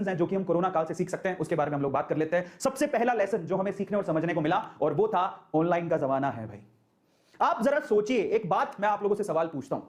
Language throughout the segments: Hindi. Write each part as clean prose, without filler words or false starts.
हैं जो कि हम कोरोना काल से सीख सकते हैं, उसके बारे में हम लोग बात कर लेते हैं। सबसे पहला लेसन जो हमें सीखने और समझने को मिला और वो था ऑनलाइन का जमाना है भाई। आप जरा सोचिए, एक बात मैं आप लोगों से सवाल पूछता हूं,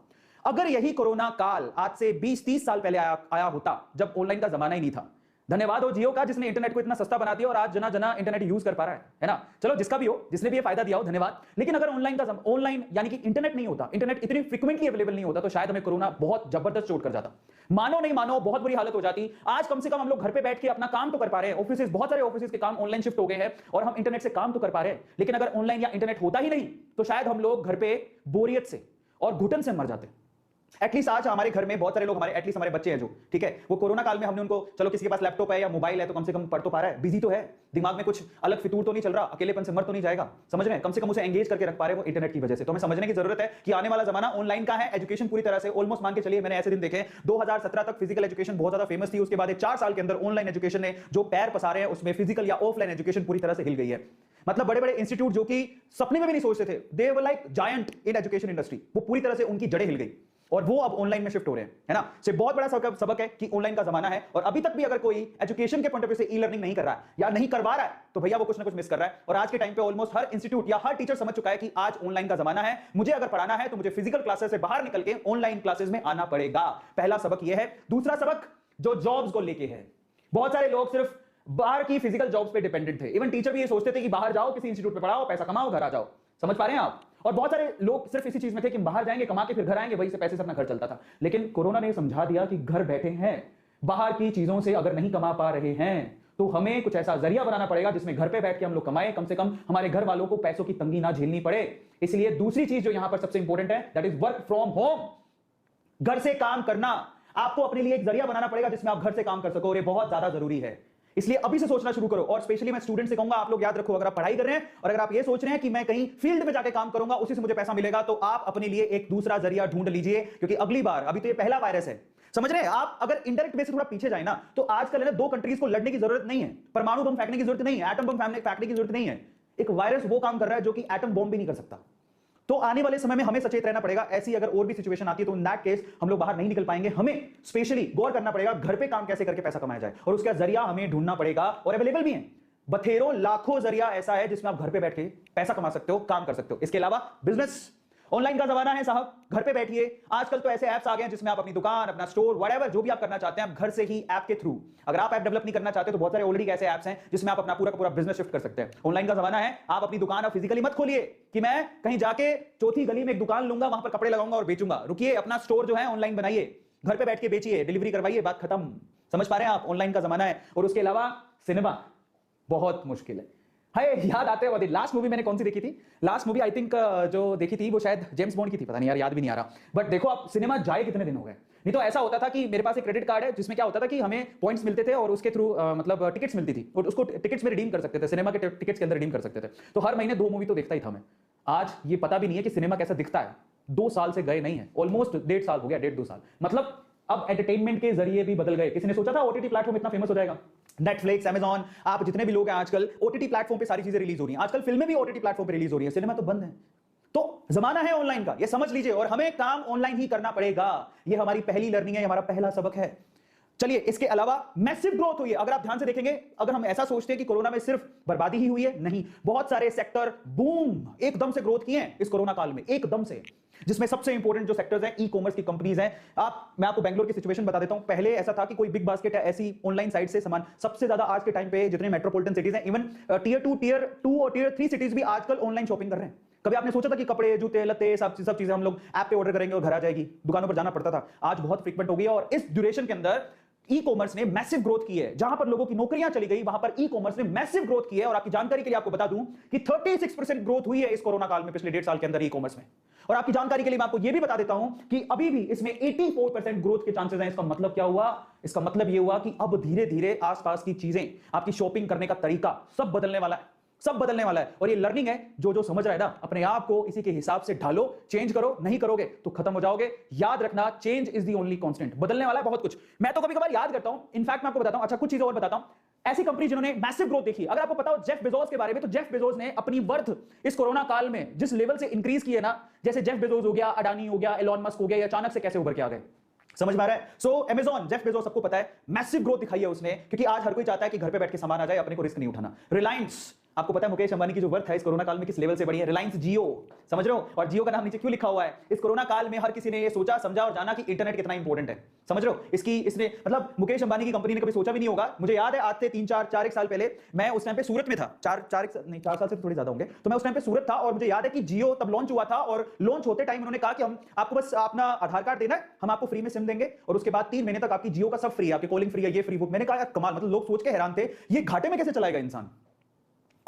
अगर यही कोरोना काल आज से 20-30 साल पहले आया होता जब ऑनलाइन का जमाना ही नहीं था। धन्यवाद हो जियो का जिसने इंटरनेट को इतना सस्ता बना दिया और आज जना जना इंटरनेट यूज कर पा रहा है ना। चलो जिसका भी हो, जिसने भी ये फायदा दिया हो, धन्यवाद। लेकिन अगर ऑनलाइन यानी कि इंटरनेट नहीं होता, इंटरनेट इतनी फ्रीक्वेंटली अवेलेबल नहीं होता, तो शायद हमें कोरोना बहुत जबरदस्त चोट कर जाता। मानो नहीं मानो बहुत बुरी हालत हो जाती। आज कम से कम हम लोग घर पे बैठ के अपना काम तो कर पा रहे हैं, ऑफिस बहुत सारे ऑफिस के काम ऑनलाइन शिफ्ट हो गए हैं और हम इंटरनेट से काम तो कर पा रहे हैं। लेकिन अगर ऑनलाइन या इंटरनेट होता ही नहीं तो शायद हम लोग घर पे बोरियत से और घुटन से मर जाते। एटलीस्ट आज हमारे घर में बहुत सारे लोग, एटलीस्ट हमारे बच्चे हैं जो, ठीक है, वो कोरोना काल में हमने उनको, चलो किसी के पास लैपटॉप है या मोबाइल है तो कम से कम पढ़ तो पा रहा है, बिजी तो है, दिमाग में कुछ अलग फितूर तो नहीं चल रहा, अकेलेपन से मर तो नहीं जाएगा, समझ रहे हैं, कम से कम उसे एंगेज करके रख पा रहे हैं वो इंटरनेट की वजह से। तो हमें समझने की जरूरत है कि आने वाला जमाना ऑनलाइन का है। एजुकेशन पूरी तरह से ऑलमोस्ट मान के चलिए, मैंने ऐसे दिन देखे 2017 तक फिजिकल एजुकेशन बहुत ज्यादा फेमस थी, उसके बाद 4 साल के अंदर ऑनलाइन एजुकेशन ने जो पैर पसारे हैं उसमें फिजिकल या ऑफलाइन एजुकेशन पूरी तरह से हिल गई है। मतलब बड़े बड़े इंस्टीट्यूट जो कि सपने में भी नहीं सोचते थे, they were like giant in education industry, वो पूरी तरह से उनकी जड़ें हिल गई और वो अब ऑनलाइन में शिफ्ट हो रहे हैं, है ना। से बहुत बड़ा सबक है कि ऑनलाइन का जमाना है और अभी तक भी अगर कोई एजुकेशन के पॉइंट ऑफ व्यू से ई लर्निंग नहीं कर रहा है या नहीं करवा रहा है तो भैया वो कुछ ना कुछ मिस कर रहा है। और आज के टाइम पे ऑलमोस्ट हर इंस्टीट्यूट या हर टीचर समझ चुका है कि आज ऑनलाइन का जमाना है, मुझे अगर पढ़ाना है तो मुझे फिजिकल क्लासेस से बाहर निकल के ऑनलाइन क्लासेस में आना पड़ेगा। पहला सबक यह है। दूसरा सबक जो जॉब्स को लेके है, बहुत सारे लोग सिर्फ बाहर की फिजिकल जॉब्स पे डिपेंडेंट थे। इवन टीचर भी ये सोचते थे कि बाहर जाओ, किसी इंस्टीट्यूट पे पढ़ाओ, पैसा कमाओ, घर आ जाओ। समझ पा रहे हैं आप। और बहुत सारे लोग सिर्फ इसी चीज में थे कि बाहर जाएंगे, कमा के फिर घर आएंगे, वहीं से पैसे से अपना घर चलता था। लेकिन कोरोना ने समझा दिया कि घर बैठे हैं, बाहर की चीजों से अगर नहीं कमा पा रहे हैं तो हमें कुछ ऐसा जरिया बनाना पड़ेगा जिसमें घर पे बैठ के हम लोग कमाएं, कम से कम हमारे घर वालों को पैसों की तंगी ना झेलनी पड़े। इसलिए दूसरी चीज जो यहां पर सबसे इंपॉर्टेंट है, that is work from home. घर से काम करना, आपको अपने लिए एक जरिया बनाना पड़ेगा जिसमें आप घर से काम कर सको, और ये बहुत ज्यादा जरूरी है। इसलिए अभी से सोचना शुरू करो। और स्पेशली मैं स्टूडेंट से कहूंगा, आप लोग याद रखो, अगर आप पढ़ाई कर रहे हैं और अगर आप ये सोच रहे हैं कि मैं कहीं फील्ड में जाके काम करूंगा, उसी से मुझे पैसा मिलेगा, तो आप अपने लिए एक दूसरा जरिया ढूंढ लीजिए। क्योंकि अगली बार, अभी तो ये पहला वायरस है, समझ रहे हैं आप, अगर इंडायरेक्ट वे से थोड़ा पीछे जाए ना तो आजकल है ना, 2 कंट्रीज को लड़ने की जरूरत नहीं है, परमाणु बम फेंकने की जरूरत नहीं है, एटम बम फेंकने की जरूरत नहीं है। एक वायरस वो काम कर रहा है जो कि एटम बॉम्ब भी नहीं कर सकता। तो आने वाले समय में हमें सचेत रहना पड़ेगा। ऐसी अगर और भी सिचुएशन आती है तो इन दैट केस हम लोग बाहर नहीं निकल पाएंगे। हमें स्पेशली गौर करना पड़ेगा घर पे काम कैसे करके पैसा कमाया जाए, और उसका जरिया हमें ढूंढना पड़ेगा। और अवेलेबल भी है बथेरों लाखों जरिया ऐसा है जिसमें आप घर पे बैठ के पैसा कमा सकते हो, काम कर सकते हो। इसके अलावा बिजनेस, ऑनलाइन का जमाना है साहब, घर पे बैठिए। आजकल तो ऐसे ऐप्स आ गए हैं जिसमें आप अपनी दुकान, अपना स्टोर, व्हाटएवर जो भी आप करना चाहते हैं, आप घर से ही ऐप के थ्रू, अगर आप ऐप डेवलप नहीं करना चाहते तो बहुत सारे ऑलरेडी ऐसे ऐप्स हैं जिसमें आप अपना पूरा का पूरा बिजनेस शिफ्ट कर सकते हैं। ऑनलाइन का जमाना है, आप अपनी दुकान अब फिजिकली मत खोलिए कि मैं कहीं जाके चौथी गली में एक दुकान लूंगा, वहां पर कपड़े लगाऊंगा और बेचूंगा। रुकिए, अपना स्टोर जो है ऑनलाइन बनाइए, घर पे बैठ के बेचिए, डिलीवरी करवाइए, बात खत्म। समझ पा रहे हैं आप, ऑनलाइन का जमाना है। और उसके अलावा सिनेमा बहुत मुश्किल है। हाय, याद आते हैं लास्ट मूवी मैंने कौन सी देखी थी? लास्ट मूवी आई थिंक जो देखी थी वो शायद जेम्स बॉन्ड की थी, पता नहीं यार, याद भी नहीं आ रहा। बट देखो आप, सिनेमा जाए कितने दिन हो गए। नहीं तो ऐसा होता था कि मेरे पास एक क्रेडिट कार्ड है जिसमें क्या होता था कि हमें पॉइंट्स मिलते थे और उसके थ्रू मतलब टिकट्स मिलती थी और उसको टिकट्स में रिडीम कर सकते थे, सिनेमा के टिकट्स के अंदर रिडीम कर सकते थे। तो हर महीने 2 मूवी तो देखता ही था मैं। आज ये पता भी नहीं है कि सिनेमा कैसा दिखता है। 2 साल से गए नहीं है, ऑलमोस्ट 1.5 साल हो गया, 1.5-2 साल। मतलब अब एंटरटेनमेंट के जरिए भी बदल गए। किसी ने सोचा था ओटीटी प्लेटफॉर्म इतना फेमस हो जाएगा? नेटफ्लिक्स, अमेजॉन, आप जितने भी लोग हैं आजकल ओटीटी प्लेटफॉर्म पे सारी चीजें रिलीज हो रही हैं। आजकल फिल्में भी ओटीटी प्लेटफॉर्म पे रिलीज हो रही है, सिनेमा तो बंद है। तो जमाना है ऑनलाइन का, ये समझ लीजिए, और हमें काम ऑनलाइन ही करना पड़ेगा। ये हमारी पहली लर्निंग है, हमारा पहला सबक है। चलिए, इसके अलावा मैसिव ग्रोथ हुई है। अगर आप ध्यान से देखेंगे, अगर हम ऐसा सोचते हैं कि कोरोना में सिर्फ बर्बादी ही हुई है, नहीं, बहुत सारे सेक्टर बूम एकदम से ग्रोथ किए हैं इस कोरोना काल में, एकदम से। जिसमें सबसे इंपॉर्टेंट जो सेक्टर्स हैं, ई कॉमर्स की कंपनीज हैं। मैं आपको बेंगलोर की सिचुएशन बता देता हूं। पहले ऐसा था कि कोई बिग बास्केट या ऐसी ऑनलाइन साइट से सामान, सबसे ज्यादा आज के टाइम पे जितने मेट्रोपॉलिटन सिटीज हैं, इवन टियर 2 और टियर 3 सिटीज भी आजकल ऑनलाइन शॉपिंग कर रहे हैं। कभी आपने सोचा था कि कपड़े, जूते, लत्ते, सब चीजें हम लोग ऐप पे ऑर्डर करेंगे और घर आ जाएगी? दुकानों पर जाना पड़ता था, आज बहुत फ्रीक्वेंट हो गई है। और इस ड्यूरेशन के अंदर ई कॉमर्स ने मैसिव ग्रोथ की है। जहां पर लोगों की नौकरियां चली गई, वहां पर ई कॉमर्स ने मैसिव ग्रोथ की है। और आपकी जानकारी के लिए आपको बता दूं कि 36% ग्रोथ हुई है इस कोरोना काल में, पिछले 1.5 साल के अंदर ई कॉमर्स में। और आपकी जानकारी के लिए मैं आपको यह भी बता देता हूं कि अभी भी इसमें 84% ग्रोथ के चांसेस हैं। इसका मतलब क्या हुआ? इसका मतलब यह हुआ कि अब धीरे धीरे आसपास की चीजें, आपकी शॉपिंग करने का तरीका सब बदलने वाला है, सब बदलने वाला है। और ये लर्निंग है, जो समझ रहा है ना, अपने आप को इसी के हिसाब से ढालो, चेंज करो। नहीं करोगे तो खत्म हो जाओगे। याद रखना, change is the only constant. बदलने वाला है बहुत कुछ। मैं तो कभी कभार याद करता हूं, इनफैक्ट मैं आपको बताता हूं, अच्छा कुछ चीजें और बताता हूं। ऐसी कंपनी जिन्होंने मैसिव ग्रोथ देखी, अगर आपको पता हो जेफ बेजोस के बारे में, तो जेफ बेजोस ने अपनी वर्थ इस कोरोना काल में जिस लेवल से इंक्रीज की है ना, जैसे जेफ बेजोस हो गया, अडानी हो गया, एलॉन मस्क हो गया, अचानक से कैसे उभर के आ गए। समझ में आ रहा है? सो Amazon, जेफ बेजोस, सबको पता है मैसिव ग्रोथ दिखाई है उसने, क्योंकि आज हर कोई चाहता है कि घर पे बैठ के सामान आ जाए, अपने को रिस्क नहीं उठाना। रिलायंस, आपको पता है मुकेश अंबानी की जो वर्थ है इस कोरोना काल में किस लेवल से बढ़ी है? रिलायंस जियो, समझ रहे हो? और जियो का नाम नीचे क्यों लिखा हुआ है? इस कोरोना काल में हर किसी ने ये सोचा, समझा और जाना कि इंटरनेट कितना इंपॉर्टेंट है, समझ रहे हो? इसने मतलब मुकेश अंबानी की कंपनी ने कभी सोचा भी नहीं होगा। मुझे याद है आज से 3-4 साल पहले मैं उस टाइम पे सूरत में था, 4 साल से थोड़ी ज्यादा होंगे, तो मैं उस टाइम पे सूरत था और मुझे याद है कि जियो तब लॉन्च हुआ था और लॉन्च होते टाइम उन्होंने कहा कि हम आपको बस अपना आधार कार्ड देना है, हम आपको फ्री में सिम देंगे और उसके बाद 3 महीने तक आपकी जियो का सब फ्री है, आपकी कॉलिंग फ्री है, ये फ्री। वो मैंने कहा कमाल, मतलब लोग सोच के हैरान थे ये घाटे में कैसे चलाएगा इंसान,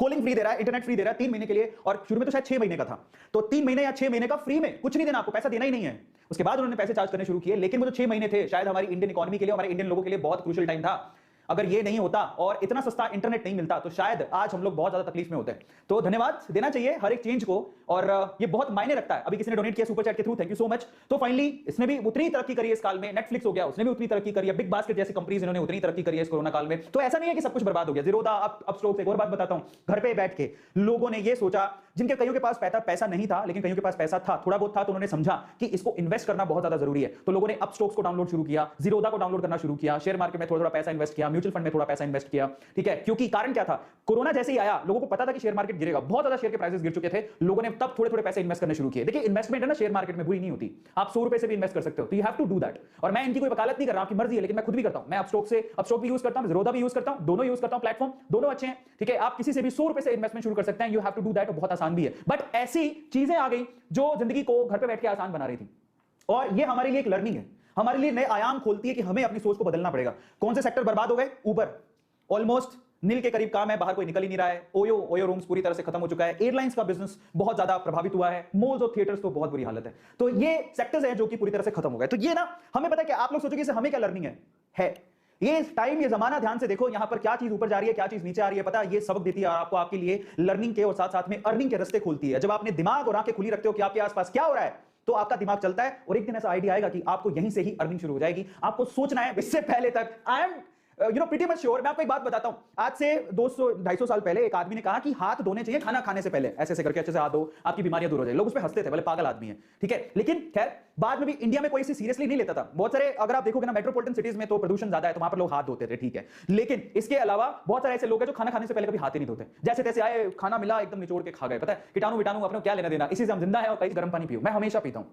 कॉलिंग फ्री दे रहा है, इंटरनेट फ्री दे रहा है 3 महीने के लिए, और शुरू में तो शायद 6 महीने का था, तो 3 महीने या 6 महीने का फ्री में, कुछ नहीं देना आपको, पैसा देना ही नहीं है। उसके बाद उन्होंने पैसे चार्ज करने शुरू किए, लेकिन वो जो 6 महीने थे शायद हमारी इंडियन इकोनॉमी के लिए, हमारे इंडियन लोगों के लिए बहुत क्रूशियल टाइम था। अगर ये नहीं होता और इतना सस्ता इंटरनेट नहीं मिलता तो शायद आज हम लोग बहुत ज्यादा तकलीफ में होते हैं। तो धन्यवाद देना चाहिए हर एक चेंज को, और ये बहुत मायने रखता है। अभी किसी ने डोनेट किया सुपर चैट के through, thank you so much. तो फाइनली इसने भी उतनी तरक्की करी है इस काल में, नेटफ्लिक्स हो गया उसने भी उतनी तरक्की करी है, बिग बास्केट जैसी कंपनीज इन्होंने उतनी तरक्की करी है इस कोरोना काल में। तो ऐसा नहीं है कि सब कुछ बर्बाद हो गया, जीरोधा अपस्ट्रोक्स। एक और बात बताता हूं, घर पे बैठ के लोगों ने ये सोचा, जिनके कईयों के पास पैसा नहीं था लेकिन कईयों के पास पैसा था, थोड़ा बहुत था, तो उन्होंने समझा कि इसको इन्वेस्ट करना बहुत ज्यादा जरूरी है, तो लोगों ने अपस्टॉक्स को डाउनलोड शुरू किया, जीरोधा को डाउनलोड करना शुरू किया, शेयर मार्केट में थोड़ा थोड़ा पैसा इन्वेस्ट किया, म्यूचुअल फंड में थोड़ा पैसा इन्वेस्ट किया, ठीक है? क्योंकि कारण क्या था, कोरोना जैसे ही आया लोगों को पता था कि शेयर मार्केट गिरेगा, बहुत ज्यादा शेयर के प्राइसेस गिर चुके थे, लोगों ने तब थोड़े थोड़े पैसे इन्वेस्ट करने शुरू किए। देखिए इन्वेस्टमेंट है ना शेयर मार्केट में बुरी नहीं होती, आप 100 रुपए से भी इन्वेस्ट कर सकते हो, तो you have to do that. और मैं इनकी कोई वकालत नहीं कर रहा, आपकी मर्जी है, लेकिन मैं खुद भी करता हूं, मैं अपस्टॉक भी यूज करता हूं, जीरोधा भी यूज करता हूं, दोनों यूज करता हूं, प्लेटफॉर्म दोनों अच्छे हैं, ठीक है? आप किसी से भी 100 रुपए से इन्वेस्टमेंट शुरू कर सकते हैं, you have to do that, बहुत आसान भी है। बट ऐसी चीजें आ गई जो जिंदगी को घर पे बैठ के आसान बना रही थी, और ये हमारे लिए एक लर्निंग है, हमारे लिए नए आयाम खोलती है कि हमें अपनी सोच को बदलना पड़ेगा। कौन से सेक्टर बर्बाद हो गए? ऊबर ऑलमोस्ट नील के करीब काम है, बाहर कोई निकल ही नहीं रहा है, ओयो रूम्स पूरी तरह से खत्म हो चुका है, एयरलाइंस का बिजनेस बहुत ज्यादा प्रभावित हुआ है, मॉल्स और थिएटर्स तो बहुत बुरी हालत है। तो ये सेक्टर्स हैं जो कि पूरी तरह से खत्म हो गए। तो ये ना हमें पता है कि आप लोग सोचोगे इससे हमें क्या लर्निंग है ये टाइम, ये जमाना, ध्यान से देखो यहां पर क्या चीज ऊपर जा रही है, क्या चीज नीचे आ रही है, पता है? ये सबक देती है आपको, आपके लिए लर्निंग के और साथ साथ में अर्निंग के रास्ते खोलती है। जब आपने दिमाग और आंखें खुली रखते हो कि आपके आसपास क्या हो रहा है, तो आपका दिमाग चलता है, और एक दिन ऐसा आइडिया आएगा कि आपको यहीं से ही अर्निंग शुरू हो जाएगी। आपको सोचना है इससे पहले तक। I am pretty much sure. मैं आपको एक बात बताता हूं, आज से 200-250 साल पहले एक आदमी ने कहा कि हाथ धोने चाहिए खाना खाने से पहले, ऐसे ऐसे करके अच्छे से हाथ धो, आपकी बीमारियां दूर हो जाए। लोग उस पर हंसते थे, बोले पागल आदमी है, ठीक है? लेकिन खैर बाद में भी इंडिया में कोई इसे सीरियसली नहीं लेता था। बहुत सारे अगर आप देखोगे ना मेट्रोपॉलिटन सिटीज में तो प्रदूषण ज्यादा है, तो वहां पर लोग हाथ धोते थे, ठीक है? लेकिन इसके अलावा बहुत सारे ऐसे लोग हैं जो खाना खाने से पहले कभी हाथ ही नहीं धोते, जैसे तैसे आए, खाना मिला एकदम निचोड़ के खा गए। पता है कीटाणु विटाणु अपने क्या लेना देना, इसी से हम जिंदा है। और कई गर्म पानी पियो, मैं हमेशा पीता हूं,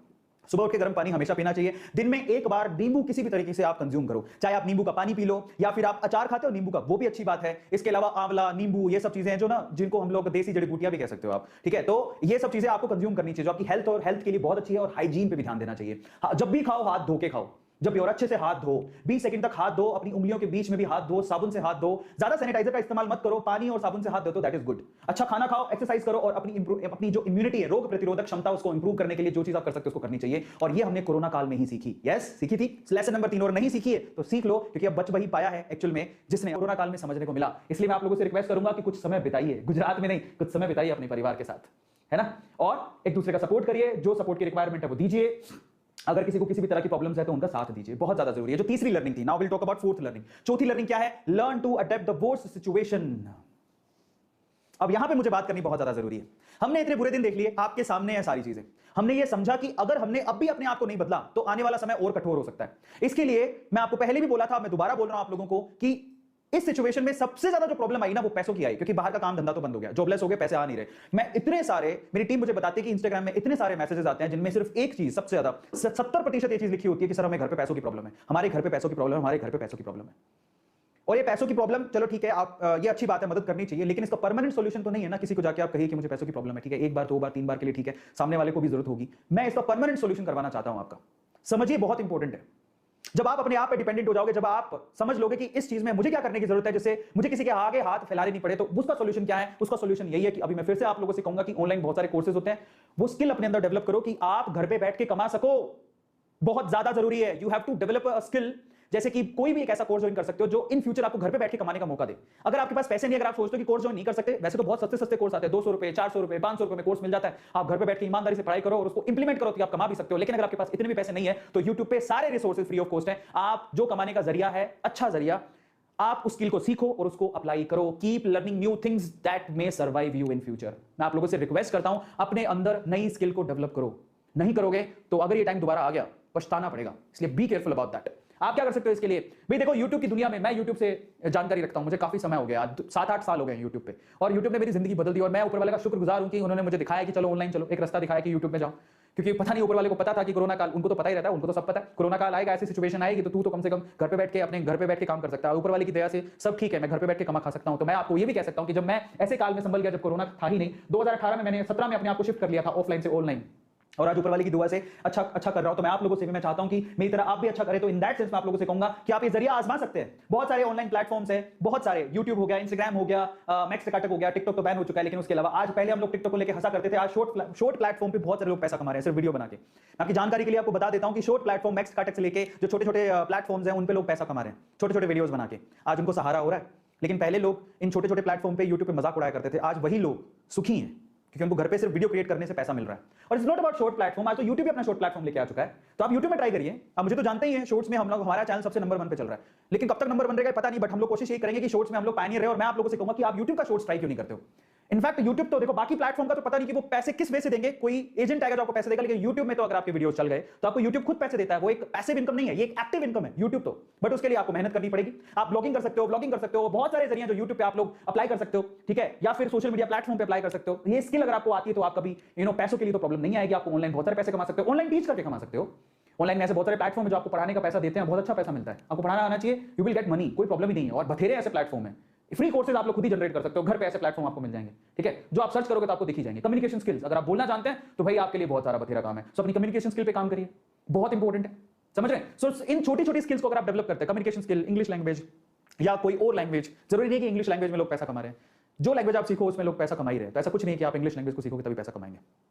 सुबह उठ के गर्म पानी हमेशा पीना चाहिए। दिन में एक बार नींबू किसी भी तरीके से आप कंज्यूम करो, चाहे आप नींबू का पानी पी लो या फिर आप अचार खाते हो नींबू का, वो भी अच्छी बात है। इसके अलावा आंवला, नींबू, ये सब चीजें हैं जो ना, जिनको हम लोग देसी जड़ी बूटियां भी कह सकते हो आप, ठीक है? तो ये सब चीजें आपको कंज्यूम करनी चाहिए जो आपकी हेल्थ और हेल्थ के लिए बहुत अच्छी है, और हाइजीन पे भी ध्यान देना चाहिए। जब भी खाओ हाथ धो के खाओ, जब भी, और अच्छे से हाथ धो, 20 सेकंड तक हाथ धो, अपनी उंगलियों के बीच में भी हाथ धो, साबुन से हाथ धो, ज्यादा सैनिटाइजर का इस्तेमाल मत करो, पानी और साबुन से हाथ धो तो दैट इज गुड। अच्छा खाना खाओ, एक्सरसाइज करो, और अपनी जो इम्यूनिटी है, रोग प्रतिरोधक क्षमता, उसको इंप्रूव करने के लिए जो चीज आप कर सकते हो उसको करनी चाहिए। और ये हमने कोरोना काल में ही सीखी। यस, सीखी थी लेसन नंबर 3, और नहीं सीखी है तो सीख लो, क्योंकि अब बच वही पाया है एक्चुअल में जिसने कोरोना काल में समझने को मिला। इसलिए मैं आप लोगों से रिक्वेस्ट करूंगा कि कुछ समय बिताइए, गुजरात में नहीं, कुछ समय बिताइए अपने परिवार के साथ, है ना? और एक दूसरे का सपोर्ट करिए, जो सपोर्ट की रिक्वायरमेंट है वो दीजिए। अगर किसी को किसी भी तरह की प्रॉब्लम्स है तो उनका साथ दीजिए, बहुत ज्यादा जरूरी है। जो तीसरी लर्निंग थी, now will talk about fourth learning. चौथी लर्निंग क्या है? Learn to adapt the worst situation. अब यहां पे मुझे बात करनी बहुत ज्यादा जरूरी है। हमने इतने बुरे दिन देख लिए, आपके सामने है सारी चीजें। हमने ये समझा कि अगर हमने अब भी अपने आप को नहीं बदला तो आने वाला समय और कठोर हो सकता है। इसके लिए मैं आपको पहले भी बोला था, मैं दोबारा बोल रहा हूं आप लोगों को कि इस सिचुएशन में सबसे ज्यादा जो प्रॉब्लम आई ना, वो पैसों की आई, क्योंकि बाहर का काम धंधा तो बंद हो गया, जॉबलेस हो गए, पैसे आ नहीं रहे। मैं इतने सारे, मेरी टीम मुझे बताती है कि इंस्टाग्राम में इतने सारे मैसेजेस आते हैं जिनमें सिर्फ एक चीज, सबसे ज्यादा 70% ये चीज लिखी होती है कि सर हमें घर पे पैसों की प्रॉब्लम है, हमारे घर पे पैसों की प्रॉब्लम है, हमारे घर पे पैसों की प्रॉब्लम है। और ये पैसों की प्रॉब्लम, चलो ठीक है, आप ये अच्छी बात है, मदद करनी चाहिए, लेकिन इसका परमानेंट सॉल्यूशन तो नहीं है ना। किसी को जाके आप कहिए कि मुझे पैसों की प्रॉब्लम है, ठीक है, एक बार, 2 बार, 3 बार के लिए ठीक है, सामने वाले को भी जरूरत होगी। मैं इसका परमानेंट सॉल्यूशन करवाना चाहता हूं आपका। समझिए, बहुत इंपॉर्टेंट है। जब आप अपने आप पे डिपेंडेंट हो जाओगे, जब आप समझ लोगे कि इस चीज में मुझे क्या करने की जरूरत है, जिससे मुझे किसी के आगे हाथ फैलाने नहीं पड़े, तो उसका सॉल्यूशन क्या है? उसका सॉल्यूशन यही है कि अभी मैं फिर से आप लोगों से कहूंगा कि ऑनलाइन बहुत सारे कोर्सेज होते हैं, वो स्किल अपने अंदर डेवलप करो कि आप घर पे बैठ के कमा सको। बहुत ज्यादा जरूरी है। You have to develop a skill, जैसे कि कोई भी एक ऐसा कोर्स ज्वाइन कर सकते हो जो इन फ्यूचर आपको घर पे बैठ के कमाने का मौका दे। अगर आपके पास पैसे नहीं, अगर आप सोचते हो कि कोर्स ज्वाइन नहीं कर सकते, वैसे तो बहुत सस्ते सस्ते कोर्स आते हैं, 200 रुपए, 400 रुपए, 500 रुपए में कोर्स मिल जाता है। आप घर पे बैठ के ईमानदारी से पढ़ाई करो और उसको इंप्लीमेंट करो तो आप कमा भी सकते हो। लेकिन अगर आपके पास इतने भी पैसे नहीं है तो यूट्यूब पे सारे रिसोर्सेज फ्री ऑफ कॉस्ट है। आप जो कमाने का जरिया है, अच्छा जरिया, आप उस स्किल को सीखो और उसको अप्लाई करो। Keep learning new things that may survive you in future. मैं आप लोगों से रिक्वेस्ट करता हूं, अपने अंदर नई स्किल को डेवलप करो। नहीं करोगे तो अगर ये टाइम दोबारा आ गया, पछताना पड़ेगा, इसलिए बी केयरफुल अबाउट दैट। आप क्या कर सकते हो इसके लिए? भाई देखो, YouTube की दुनिया में, मैं YouTube से जानकारी रखता हूं, मुझे काफी समय हो गया, 7-8 साल हो गए YouTube पे, और YouTube ने मेरी जिंदगी बदल दी, और मैं ऊपर वाले का शुक्रगुजार हूं कि उन्होंने मुझे दिखाया कि चलो ऑनलाइन चलो, एक रास्ता दिखाया कि YouTube में जाओ। क्योंकि पता नहीं ऊपर वाले को पता था कि कोरोना काल, उनको तो पता ही रहता है, उनको तो सब पता है कोरोना काल आएगा, ऐसी सिचुएशन आएगी, तो तू तो कम से कम घर पे बैठ के, अपने घर पे बैठ के काम कर सकता है। ऊपर वाले की दया से सब ठीक है, मैं घर पे बैठ के कमा खा सकता हूं। तो मैं आपको ये भी कह सकता हूं कि जब मैं ऐसे काल में संभल गया, जब कोरोना था ही नहीं, 2018 में, मैंने 17 में अपने आप को शिफ्ट कर लिया था ऑफलाइन से ऑनलाइन, और आज ऊपर वाले की दुआ से अच्छा कर रहा हूं। तो मैं आप लोगों से भी मैं चाहता हूं कि मेरी तरह आप भी अच्छा करें। तो इन दैट सेंस मैं आप लोगों से कहूंगा कि आप ये जरिया आजमा सकते हैं। बहुत सारे ऑनलाइन प्लेटफॉर्म्स हैं, बहुत सारे, YouTube हो गया, Instagram हो गया, मैक्स टकाटक हो गया, टिकटॉक तो बैन हो चुका है, लेकिन उसके अलावा आज, पहले हम लोग टिकटॉक को लेकर हंसा करते थे, आज शॉर्ट प्लेटफॉर्म पे बहुत सारे लोग पैसा कमा रहे हैं सिर्फ वीडियो बना के। आपकी जानकारी के लिए आपको बता देता हूं कि शॉर्ट प्लेटफॉर्म मैक्स टकाटक से लेके जो छोटे छोटे प्लेटफॉर्म्स हैं, उन पे लोग पैसा कमा रहे हैं, छोटे छोटे वीडियोस बना के, आज उनको सहारा हो रहा है। लेकिन पहले लोग इन छोटे छोटे प्लेटफॉर्म पे, YouTube पे मजाक उड़ाया करते थे, आज वही लोग सुखी हैं क्योंकि उनको घर पे सिर्फ वीडियो क्रिएट करने से पैसा मिल रहा है। और it's not about short platform, आज तो YouTube भी अपना शॉर्ट प्लेटफॉर्म लेके आ चुका है, तो आप YouTube में ट्राई करिए। अब मुझे तो जानते ही हैं, शॉर्ट्स में हम लोग, हमारा चैनल सबसे नंबर 1 पे चल रहा है, लेकिन कब तक नंबर 1 रहेगा पता नहीं, बट हम लोग कोशिश यही करेंगे कि शॉर्ट्स में हम लोग पायनियर रहे। और मैं आप लोगों से कहूंगा कि आप YouTube का शॉर्ट्स ट्राई क्यों नहीं करते हो? इनफैक्ट YouTube तो देखो, बाकी प्लेटफॉर्म का तो पता नहीं कि वो पैसे किस वे से देंगे, कोई एजेंट आएगा जो आपको पैसे देगा, लेकिन YouTube में तो अगर आपके वीडियोस चल गए तो आपको YouTube खुद पैसे देता है। वो एक पैसिव इनकम नहीं है, ये एक एक्टिव इनकम है YouTube तो, बट उसके लिए आपको मेहनत करनी पड़ेगी। आप ब्लॉगिंग कर सकते हो, ब्लॉगिंग कर सकते हो, बहुत सारे जरिए जो YouTube पे आप लोग अप्लाई कर सकते हो, ठीक है, या फिर सोशल मीडिया प्लेटफॉर्म पे अप्लाई कर सकते हो। ये स्किल अगर आपको आती है तो आप कभी पैसों के लिए तो प्रॉब्लम नहीं आएगी, आपको ऑनलाइन बहुत सारे पैसे कमा सकते हो, ऑनलाइन टीच करके कमा सकते हो। ऑनलाइन में ऐसे बहुत सारे प्लेटफॉर्म है जो आपको पढ़ाने का पैसा देते हैं, बहुत अच्छा पैसा मिलता है, आपको पढ़ाना आना चाहिए, यू विल गेट मनी, कोई प्रॉब्लम ही नहीं है। और बथेरे ऐसे प्लेटफॉर्म है, फ्री कोर्सेज आप लोग खुद ही जनरेट कर सकते हो, घर पे ऐसे प्लेटफॉर्म आपको मिल जाएंगे, ठीक है, जो आप सर्च करोगे तो आपको दिखी जाएंगे। कम्युनिकेशन स्किल्स, अगर आप बोलना जानते हैं तो भाई आपके लिए बहुत सारा बथेरा काम है, सो अपनी कम्युनिकेशन स्किल पे काम करिए, बहुत इंपॉर्टेंट है, समझ रहे हैं? सो इन छोटी छोटी स्किल्स को अगर आप डेवलप करते हैं, कम्युनिकेशन स्किल, इंग्लिश लैंग्वेज या कोई और लैंग्वेज, जरूरी नहीं कि इंग्लिश लैंग्वेज में लोग पैसा कमा रहे हैं, जो लैंग्वेज आप सीखो उसमें लोग पैसा कमा ही रहे हैं, तो ऐसा कुछ नहीं है कि आप इंग्लिश लैंग्वेज को सीखोगे तभी पैसा कमाएंगे।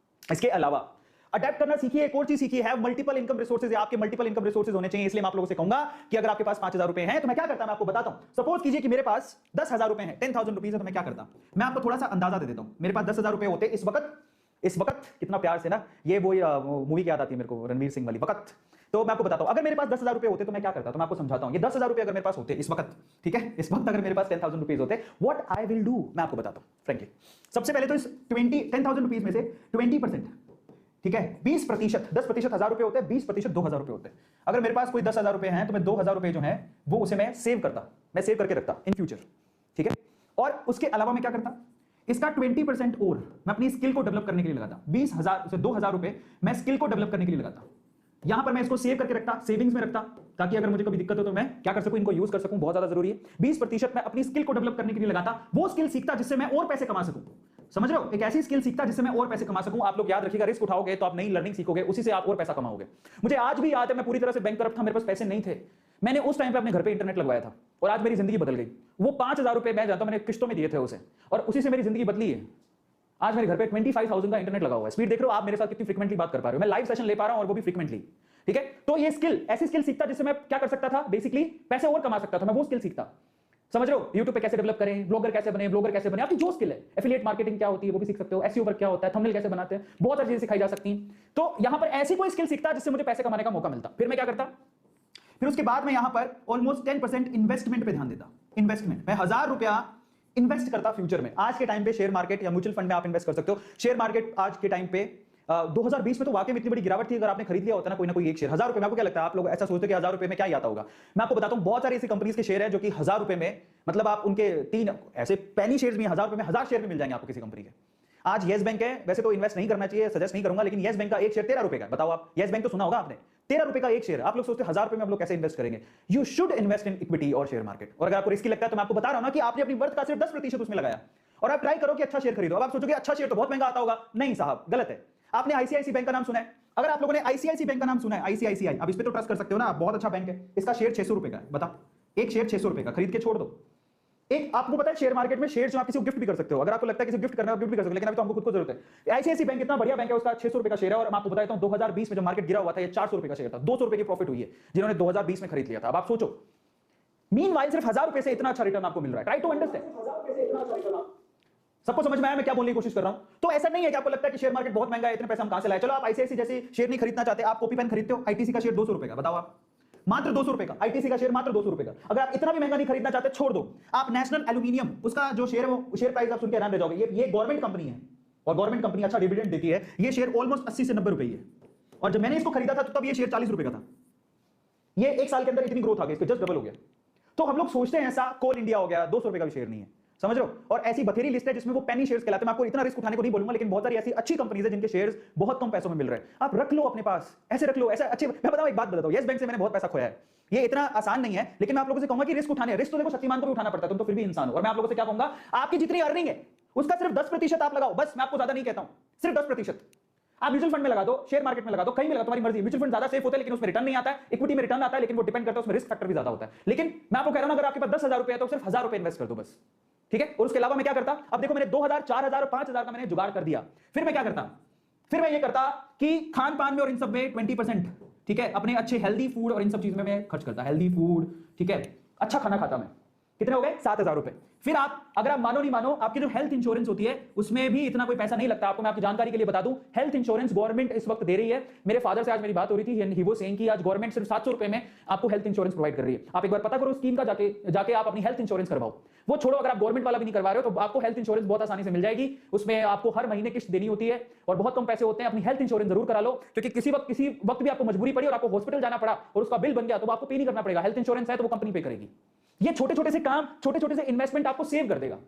इसके अलावा अडेप्ट करना सीखिए, एक और चीज सीखिए, हैव मल्टीपल इनकम रिसोर्सेज, आपके मल्टीपल इनकम रिसोर्सेज होने चाहिए। इसलिए मैं आप लोगों से कहूंगा कि अगर आपके पास 5000 रुपए हैं तो मैं क्या करता हूं, मैं आपको बताता हूं। सपोज कीजिए कि मेरे पास 10,000 रुपए हैं, 10,000 रुपीज है, तो मैं क्या करता हूं, मैं आपको थोड़ा सा अंदाजा दे देता हूं। मेरे पास 10,000 रुपए होते इस वक्त कितना प्यार से ना, ये वो मूवी की याद आती है मेरे को, रणवीर सिंह वाली, वक्त। तो मैं आपको बताता हूं, अगर मेरे पास 10,000 रुपए होते तो मैं क्या करता, तो मैं आपको समझाता हूं। ये 10,000 रुपए अगर मेरे पास होते इस वक्त, ठीक है, इस वक्त अगर मेरे पास 10,000 रुपीज होते, व्हाट आई विल डू, मैं आपको बताता हूं फ्रेंकली। सबसे पहले तो इस 10,000 रुपीज में से 20%, ठीक है, 20%, 10% 1,000 रुपए होते हैं, 20% 2,000 रुपए होते हैं। अगर मेरे पास कोई 10,000 रुपए हैं तो मैं 2,000 रुपए जो है वो उसे मैं सेव करता, मैं सेव करके रखता इन फ्यूचर, ठीक है। और उसके अलावा मैं क्या करता, इसका 20% और मैं अपनी स्किल को डेवलप करने के लिए लगाता। 20,000 से 2,000 रुपए मैं स्किल को डेवलप करने के लिए लगाता। यहां पर मैं इसको सेव करके रखता, सेविंग्स में रखता, ताकि अगर मुझे कभी दिक्कत हो तो मैं क्या कर सकूं, इनको यूज कर सकूं, बहुत ज्यादा जरूरी है। 20% मैं अपनी स्किल को डेवलप करने के लिए लगाता, वो स्किल सीखता जिससे मैं और पैसे कमा सकूं, समझ रहे हो, एक ऐसी स्किल सीखता जिससे मैं और पैसे कमा सकूं। आप लोग याद रखिएगा, रिस्क उठाओगे तो आप नई लर्निंग सीखोगे, उसी से आप और पैसा कमाओगे। मुझे आज भी याद है, मैं पूरी तरह से बैंक तरफ था, मेरे पास पैसे नहीं थे, मैंने उस टाइम पे अपने घर पे इंटरनेट लगवाया था, और आज मेरी जिंदगी बदल गई। वो 5,000 रुपए मैं जानता हूं मैंने किस्तों में दिए थे उसे, और उसी से मेरी जिंदगी बदली है। आज मेरे घर पे 25,000 का इंटरनेट लगा हुआ है। स्पीड देख रहे हो आप मेरे साथ कितनी फ्रीक्वेंटली बात कर पा रहे हो, मैं लाइव सेशन ले पा रहा हूं और वो भी फ्रीक्वेंटली, ठीक है। तो ये स्किल, ऐसी स्किल सीखता जिससे मैं क्या कर सकता था, बेसिकली पैसे और कमा सकता था, मैं वो स्किल सीखता। समझ रहे हो, YouTube पे कैसे डेवलप करें, ब्लॉगर कैसे बने, ब्लॉगर कैसे बने, आपकी जो स्किल है, एफिलिएट मार्केटिंग क्या होती है वो भी सीख सकते हो, एसईओ वर्क क्या होता है, थंबनेल कैसे बनाते हैं, बहुत सारी चीजें सिखाई जा सकती हैं। तो यहां पर ऐसी कोई स्किल सीखता जिससे मुझे पैसे कमाने का मौका मिलता। फिर मैं क्या करता, फिर उसके बाद मैं यहां पर ऑलमोस्ट 10% इन्वेस्टमेंट पे ध्यान देता। इन्वेस्टमेंट, मैं 1,000 रुपया इन्वेस्ट करता फ्यूचर में। आज के टाइम पे शेयर मार्केट या म्यूचुअल फंड में आप इन्वेस्ट कर सकते हो। शेयर मार्केट आज के टाइम पे 2020 में तो वाकई में इतनी बड़ी गिरावट थी, अगर आपने खरीद लिया होता ना कोई एक शेयर 1,000 रुपए में, आपको क्या लगता है, आप लोग ऐसा सोचते हो कि 1,000 रुपए में क्या आता होगा। मैं आपको बताता हूं, बहुत सारी ऐसी कंपनीज के शेयर है जो कि 1,000 रुपए में, मतलब आप उनके 3 ऐसे पेनी शेयर्स में 1,000 रुपए में 1,000 शेयर में मिल जाएंगे आपको किसी कंपनी के। आज येस बैंक है, वैसे तो इन्वेस्ट नहीं करना चाहिए, सजेस्ट नहीं करूंगा, लेकिन येस बैंक का एक शेयर 13 रुपए का, बताओ आप, येस बैंक तो सुना होगा आपने, 13 रुपए का एक शेयर। आप लोग सोचते हैं 1,000 रुपए में आप लोग कैसे इन्वेस्ट करेंगे। You should invest in equity और शेयर मार्केट। और अगर आपको रिस्की लगता है तो मैं आपको बता रहा हूं ना कि आपने अपनी वर्थ का सिर्फ 10% उसमें लगाया, और आप ट्राई करो कि अच्छा शेयर खरीदो। अब आप सोचोगे अच्छा शेयर तो बहुत महंगा आता होगा, नहीं साहब, गलत है। आपने आईसीआईसी बैंक का नाम सुना है, अगर आप लोगों ने आईसीआईसी बैंक का नाम सुना है, आईसीआईसीआई, अब इस पे तो ट्रस्ट कर सकते हो ना, बहुत अच्छा बैंक है। इसका शेयर 600 रुपए का है, बताओ, एक शेयर 600 रुपए का, खरीद के छोड़ दो। एक आपको पता है शेयर मार्केट में शेयर जो आप किसी को गिफ्ट भी कर सकते हो, अगर आपको लगता है किसी गिफ्ट करना है गिफ्ट भी कर सकते हो, लेकिन अभी तो हमको खुद को जरूरत है। आईसीआईसी बैंक इतना बढ़िया बैंक है, उसका 600 रुपए का शेयर है। और मैं आपको बताता हूं 2020 में जब मार्केट गिरा हुआ था, ये 400 रुपए का शेयर था, 200 रुपए की प्रॉफिट हुई है जिन्होंने 2020 में खरीद लिया था। अब आप सोचो, मीनवाइल सिर्फ 1,000 रुपए से इतना अच्छा रिटर्न आपको मिल रहा है। ट्राई टू अंडरस्टैंड, सबको समझ में आया मैं क्या बोलने की कोशिश कर रहा हूं। तो ऐसा नहीं है कि आपको लगता है कि शेयर मार्केट बहुत महंगा है, इतने पैसे हम कहां से लाए। चलो आप आईसीआईसी जैसे शेयर नहीं खरीदना चाहते, आप कॉपी पेन खरीदते हो, आईटीसी का शेयर 200 रुपए का, बताओ आप, मात्र 200 रुपए का आईटीसी का शेयर, मात्र 200 रुपए का। अगर आप इतना भी महंगा नहीं खरीदना चाहते, छोड़ दो। आप नेशनल एल्यूमिनियम, उसका जो शेयर है वो शेयर प्राइस आप सुन के हैरान रह जाओगे। ये गवर्नमेंट कंपनी है और गवर्नमेंट कंपनी अच्छा डिविडेंड देती है। ये शेयर ऑलमोस्ट 80 से 90 रुपए है, और जब मैंने इसको खरीदा था तो तब ये शेयर 40 रुपए का था। ये 1 साल के अंदर इतनी ग्रोथ आ गई, इसके जस्ट डबल हो गया। तो हम लोग सोचते हैं ऐसा, कोल इंडिया हो गया 200 रुपए का भी शेयर नहीं है, समझ रहे हो। और ऐसी बथेरी लिस्ट है जिसमें वो पेनी शेयर्स कहलाते हैं। मैं आपको इतना रिस्क उठाने को नहीं बोलूंगा, लेकिन बहुत सारी ऐसी अच्छी कंपनीज है जिनके शेयर्स बहुत कम पैसों में मिल रहे हैं। आप रख लो अपने पास, ऐसे रख लो, ऐसे अच्छे। मैं बताऊं, एक बात बताता हूं, यस बैंक से मैंने बहुत पैसा खोया है। ये इतना आसान नहीं है, लेकिन मैं आप लोगों से कहूंगा कि रिस्क उठाने, रिस्क तो देखो शक्तिमान को भी उठाना पड़ता है, तुम तो फिर भी इंसान हो। और मैं आप लोगों से क्या कहूंगा, आपकी जितनी अर्निंग है उसका सिर्फ 10% आप लगाओ, बस। मैं आपको ज्यादा नहीं कहता हूं, सिर्फ 10%। आप म्यूचुअल फंड में लगा दो, शेयर मार्केट में लगा दो, कहीं में लगा, तुम्हारी मर्जी। म्यूचुअल फंड ज्यादा सेफ होता है लेकिन उसमें रिटर्न नहीं आता है, इक्विटी में रिटर्न आता है लेकिन वो डिपेंड करता है, उसमें रिस्क फैक्टर भी ज्यादा होता है। लेकिन मैं आपको कह रहा हूं, अगर आपके पास 10,000 रुपए है तो सिर्फ 1,000 रुपए इन्वेस्ट कर दो बस, ठीक है। और उसके अलावा मैं क्या करता, अब देखो मैंने 2,000, 4,000 और 5,000 का मैंने जुगाड़ कर दिया। फिर मैं क्या करता, फिर मैं ये करता कि खान पान में और इन सब में 20%, ठीक है, अपने अच्छे हेल्दी फूड और इन सब चीज में मैं खर्च करता। हेल्दी फूड, ठीक है, अच्छा खाना खाता मैं। कितने हो गए? 7,000 रुपए। फिर आप, अगर आप मानो नहीं मानो, आपकी जो हेल्थ इंश्योरेंस होती है उसमें भी इतना कोई पैसा नहीं लगता। आपको मैं आपकी जानकारी के लिए बता दूं, हेल्थ इंश्योरेंस गवर्नमेंट इस वक्त दे रही है। मेरे फादर से आज मेरी बात हो रही थी, ही वो सेइंग कि आज गवर्नमेंट सिर्फ 700 रुपए में आपको हेल्थ इंश्योरेंस प्रोवाइड कर रही है। आप एक बार पता करो स्कीम का, जाके आप अपनी हेल्थ इंश्योरेंस करवाओ। वो छोड़ो, अगर आप गवर्नमेंट वाला भी नहीं करवा रहे हो तो आपको हेल्थ इंश्योरेंस बहुत आसानी से मिल जाएगी। उसमें आपको हर महीने किस्त देनी होती है और बहुत कम पैसे होते हैं। अपनी हेल्थ इंश्योरेंस जरूर करा लो, क्योंकि किसी वक्त भी आपको मजबूरी पड़ी और आपको हॉस्पिटल जाना पड़ा और उसका बिल बन गया तो आपको पे नहीं करना पड़ेगा। हेल्थ इंश्योरेंस है तो वो कंपनी पे करेगी। ये छोटे छोटे से काम, छोटे छोटे से इन्वेस्टमेंट आपको सेव कर देगा,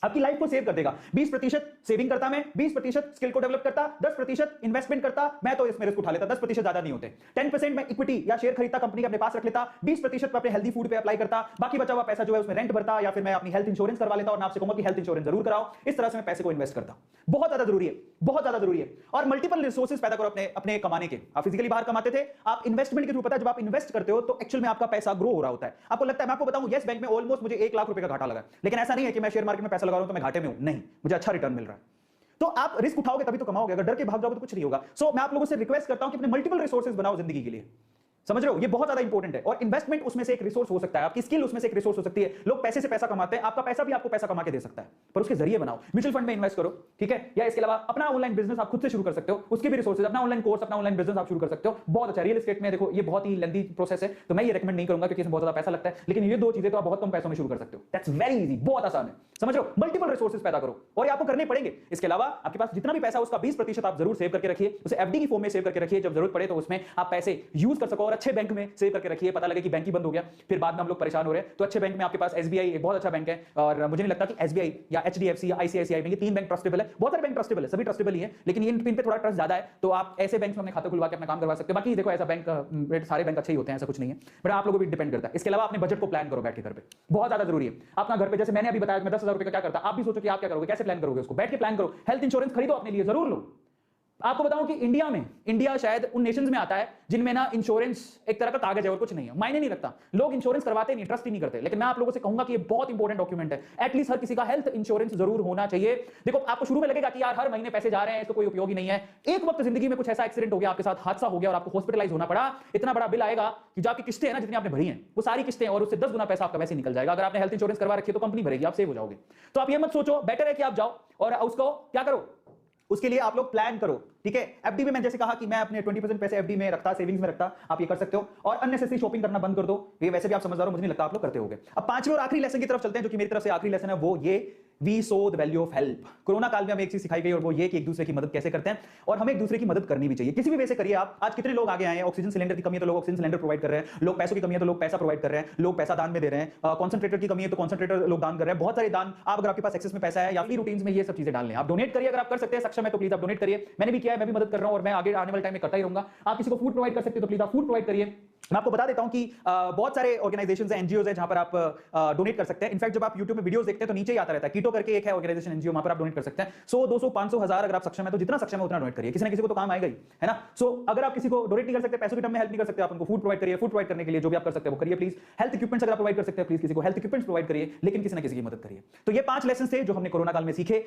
आपकी लाइफ को सेव कर देगा। 20% सेविंग करता मैं, 20% स्किल को डेवलप करता, 10% इन्वेस्टमेंट करता। मैं तो इसमें रिस्क उठा लेता, 10% ज्यादा नहीं होते। 10% मैं इक्विटी या शेयर खरीदता, कंपनी के अपने पास रख लेता। 20% पे अपने हेल्दी फूड पे अप्लाई करता। बाकी बचा हुआ पैसा जो है उसमें रेंट भरता या फिर मैं अपनी हेल्थ इंश्योरेंस करवा लेता। और मैं आपसे कहूंगा कि हेल्थ इंश्योरेंस जरूर कराओ। इस तरह से मैं पैसे को इन्वेस्ट करता। बहुत ज्यादा जरूरी है, बहुत ज्यादा जरूरी है। और मल्टीपल रिसोर्सेज पैदा करो अपने कमाने के। आप फिजिकली बाहर कमाते थे, आप इन्वेस्टमेंट के थ्रू, पता है जब आप इन्वेस्ट करते हो तो एक्चुअल में आपका पैसा ग्रो हो रहा होता है। आपको लगता है, मैं आपको बताऊं, यस बैंक में ऑलमोस्ट मुझे 1 लाख रुपए का घाटा लगा, लेकिन ऐसा नहीं है कि मैं शेयर मार्केट में पैसा लगा रहा हूं तो मैं घाटे में हूं। नहीं, मुझे अच्छा रिटर्न मिल रहा है। तो आप रिस्क उठाओगे तभी तो कमाओगे, अगर डर के भाग जाओगे तो कुछ नहीं होगा। सो मैं आप लोगों से रिक्वेस्ट करता हूं कि अपने मल्टीपल रिसोर्सेज बनाओ जिंदगी के लिए, समझ रहे हो। ये बहुत ज्यादा इंपॉर्टेंट है। और इन्वेस्टमेंट उसमें से एक रिसोर्स हो सकता है, आपकी स्किल उसमें से एक रिसोर्स हो सकती है। लोग पैसे से पैसा कमाते हैं, आपका पैसा भी आपको पैसा कमा के दे सकता है, पर उसके जरिए बनाओ। म्यूचुअल फंड में इन्वेस्ट करो, ठीक है, या इसके अलावा अपना ऑनलाइन बिजनेस आप खुद से शुरू कर सकते हो, उसके भी रिसोर्सेज, अपना ऑनलाइन कोर्स, अपना ऑनलाइन बिजनेस आप शुरू कर सकते हो। बहुत अच्छा। रियल एस्टेट में देखो ये बहुत ही लेंथी प्रोसेस है, तो मैं ये रेकमेंड नहीं करूंगा क्योंकि इसमें बहुत ज्यादा पैसा लगता है, लेकिन ये 2 चीजें तो आप बहुत कम पैसों में शुरू कर सकते हो। दैट्स वेरी इजी, बहुत आसान है, समझ रहे हो। मल्टीपल रिसोर्सेज पैदा करो और ये आपको करने पड़ेंगे। इसके अलावा आपके पास जितना भी पैसा उसका 20% आप जरूर सेव करके रखिए, उसे एफडी की फॉर्म में सेव करके रखिए। जब जरूरत पड़े तो उसमें आप पैसे यूज कर सको और अच्छे बैंक में सेव करके रखिए। पता लगे कि बैंक ही बंद हो गया, फिर बाद में हम लोग परेशान हो रहे हैं, तो अच्छे बैंक में आपके पास एसबीआई एक बहुत अच्छा बैंक है। और मुझे नहीं लगता कि एसबीआई या एचडीएफसी या आईसीआईसीआई में, ये 3 बैंक ट्रस्टेबल है। बहुत सारे बैंक ट्रस्टेबल है, सभी ट्रस्टेबल ही है, लेकिन इन पे थोड़ा ट्रस्ट ज्यादा है। तो आप ऐसे बैंक में अपने खाते खुलवा के अपना काम करवा सकते हो। बाकी देखो ऐसा बैंक, सारे बैंक अच्छे ही होते हैं, ऐसा कुछ नहीं है, बट आप लोगों को भी डिपेंड करता है। इसके अलावा अपने बजट को प्लान करो बैठ के घर पे, बहुत ज्यादा जरूरी है। अपना घर पे, जैसे मैंने अभी बताया, मैं 10,000 रुपए का क्या करता, आप भी सोचो कि आप क्या करोगे, कैसे प्लान करोगे उसको, बैठ के प्लान करो। हेल्थ इंश्योरेंस खरीदो अपने लिए, जरूर लो। आपको बताऊं कि इंडिया शायद उन नेशंस में आता है जिनमें ना इंश्योरेंस एक तरह का कागज है और कुछ नहीं है, मायने नहीं रखता। लोग इंश्योरेंस करवाते नहीं, ट्रस्ट ही नहीं करते। लेकिन मैं आप लोगों से कहूंगा कि ये बहुत इंपॉर्टेंट डॉक्यूमेंट है। एटलीस्ट हर किसी का हेल्थ इंश्योरेंस जरूर होना चाहिए। देखो आपको शुरू में लगेगा कि यार हर महीने पैसे जा रहे हैं, इसको कोई उपयोग ही नहीं है। एक वक्त जिंदगी में कुछ ऐसा एक्सीडेंट हो गया, आपके साथ हादसा हो गया और आपको हॉस्पिटलाइज होना पड़ा, इतना बड़ा बिल आएगा कि जो आपकी किस्तें हैं ना, जितनी आपने भरी हैं वो सारी किस्तें, और उससे 10 गुना पैसा आपका वैसे निकल जाएगा। अगर आपने हेल्थ इंश्योरेंस करवा रखी है तो कंपनी भरेगी, आप सेव हो जाओगे। तो आप ये मत सोचो, बेटर है कि आप जाओ और उसको क्या करो, उसके लिए आप लोग प्लान करो, ठीक है। एफडी में, मैं जैसे कहा कि मैं अपने 20% पैसे एफडी में रखता, सेविंग्स में रखता, आप ये कर सकते हो। और अननेसेसरी शॉपिंग करना बंद कर दो, ये वैसे भी आप समझदार हो, मुझे नहीं लगता आप लोग करते होगे। अब 5वें और आखिरी लेसन की तरफ चलते हैं, जो कि मेरी तरफ से आखिरी लेसन है, वो ये we saw the value of help. Corona काल में हमें एक चीज सिखाई गई और वो ये कि एक दूसरे की मदद कैसे करते हैं, और हमें एक दूसरे की मदद करनी भी चाहिए, किसी भी वे से करिए आप। आज कितने लोग आगे आए हैं, ऑक्सीजन सिलेंडर की कमी है तो लोग ऑक्सीजन सिलेंडर प्रोवाइड कर रहे हैं, लोग पैसों की कमी है तो लोग पैसा प्रोवाइड कर रहे हैं, लोग पैसा दान में दे रहे हैं, कॉन्सेंट्रेटर की कमी है तो कॉन्सेंट्रेटर लोग दान कर रहे हैं। बहुत सारे दान, आप अगर आपके पास एक्सेस में पैसा है या फ्री रूटीन्स में, ये सब चीजें डाल लें। आप डोनेट करिए, अगर आप कर सकते हैं, सक्षम है तो प्लीज आप डोनेट करिए। मैंने भी किया है, मैं भी मदद कर रहा हूं और मैं आगे आने वाले टाइम में करता ही रहूंगा। आप किसी को फूड प्रोवाइड कर सकते हो तो प्लीज आप फूड प्रोवाइड करिए। मैं आपको बता देता हूं कि बहुत सारे ऑर्गेनाइजेशंस हैं, एनजीओज हैं, जहां पर आप डोनेट कर सकते हैं। इनफैक्ट जब आप YouTube में वीडियोस देखते हैं तो नीचे ही आता रहता है, कीटो करके एक है ऑर्गेनाइजेशन, एनजीओ, वहां पर आप डोनेट कर सकते हैं। 100, 200, 500, 1000 अगर आप सक्षम है तो जितना सक्षम है उतना डोनेट करिए, किसी ना किसी को तो काम आएगा ही, है ना। सो अगर आप किसी को डोनेट नहीं कर सकते, पैसों की टर्म में हेल्प नहीं कर सकते, आप उनको फूड प्रोवाइड करिए। फूड प्रोवाइड करने के लिए जो भी आप कर सकते हैं वो करिए प्लीज। हेल्थ इक्विपमेंट्स अगर आप प्रोवाइड कर सकते हैं, प्लीज किसी को हेल्थ इक्विपमेंट्स प्रोवाइड करिए, लेकिन किसी ना किसी की मदद करिए। तो ये 5 लेसन थे जो हमने कोरोना काल में सीखे।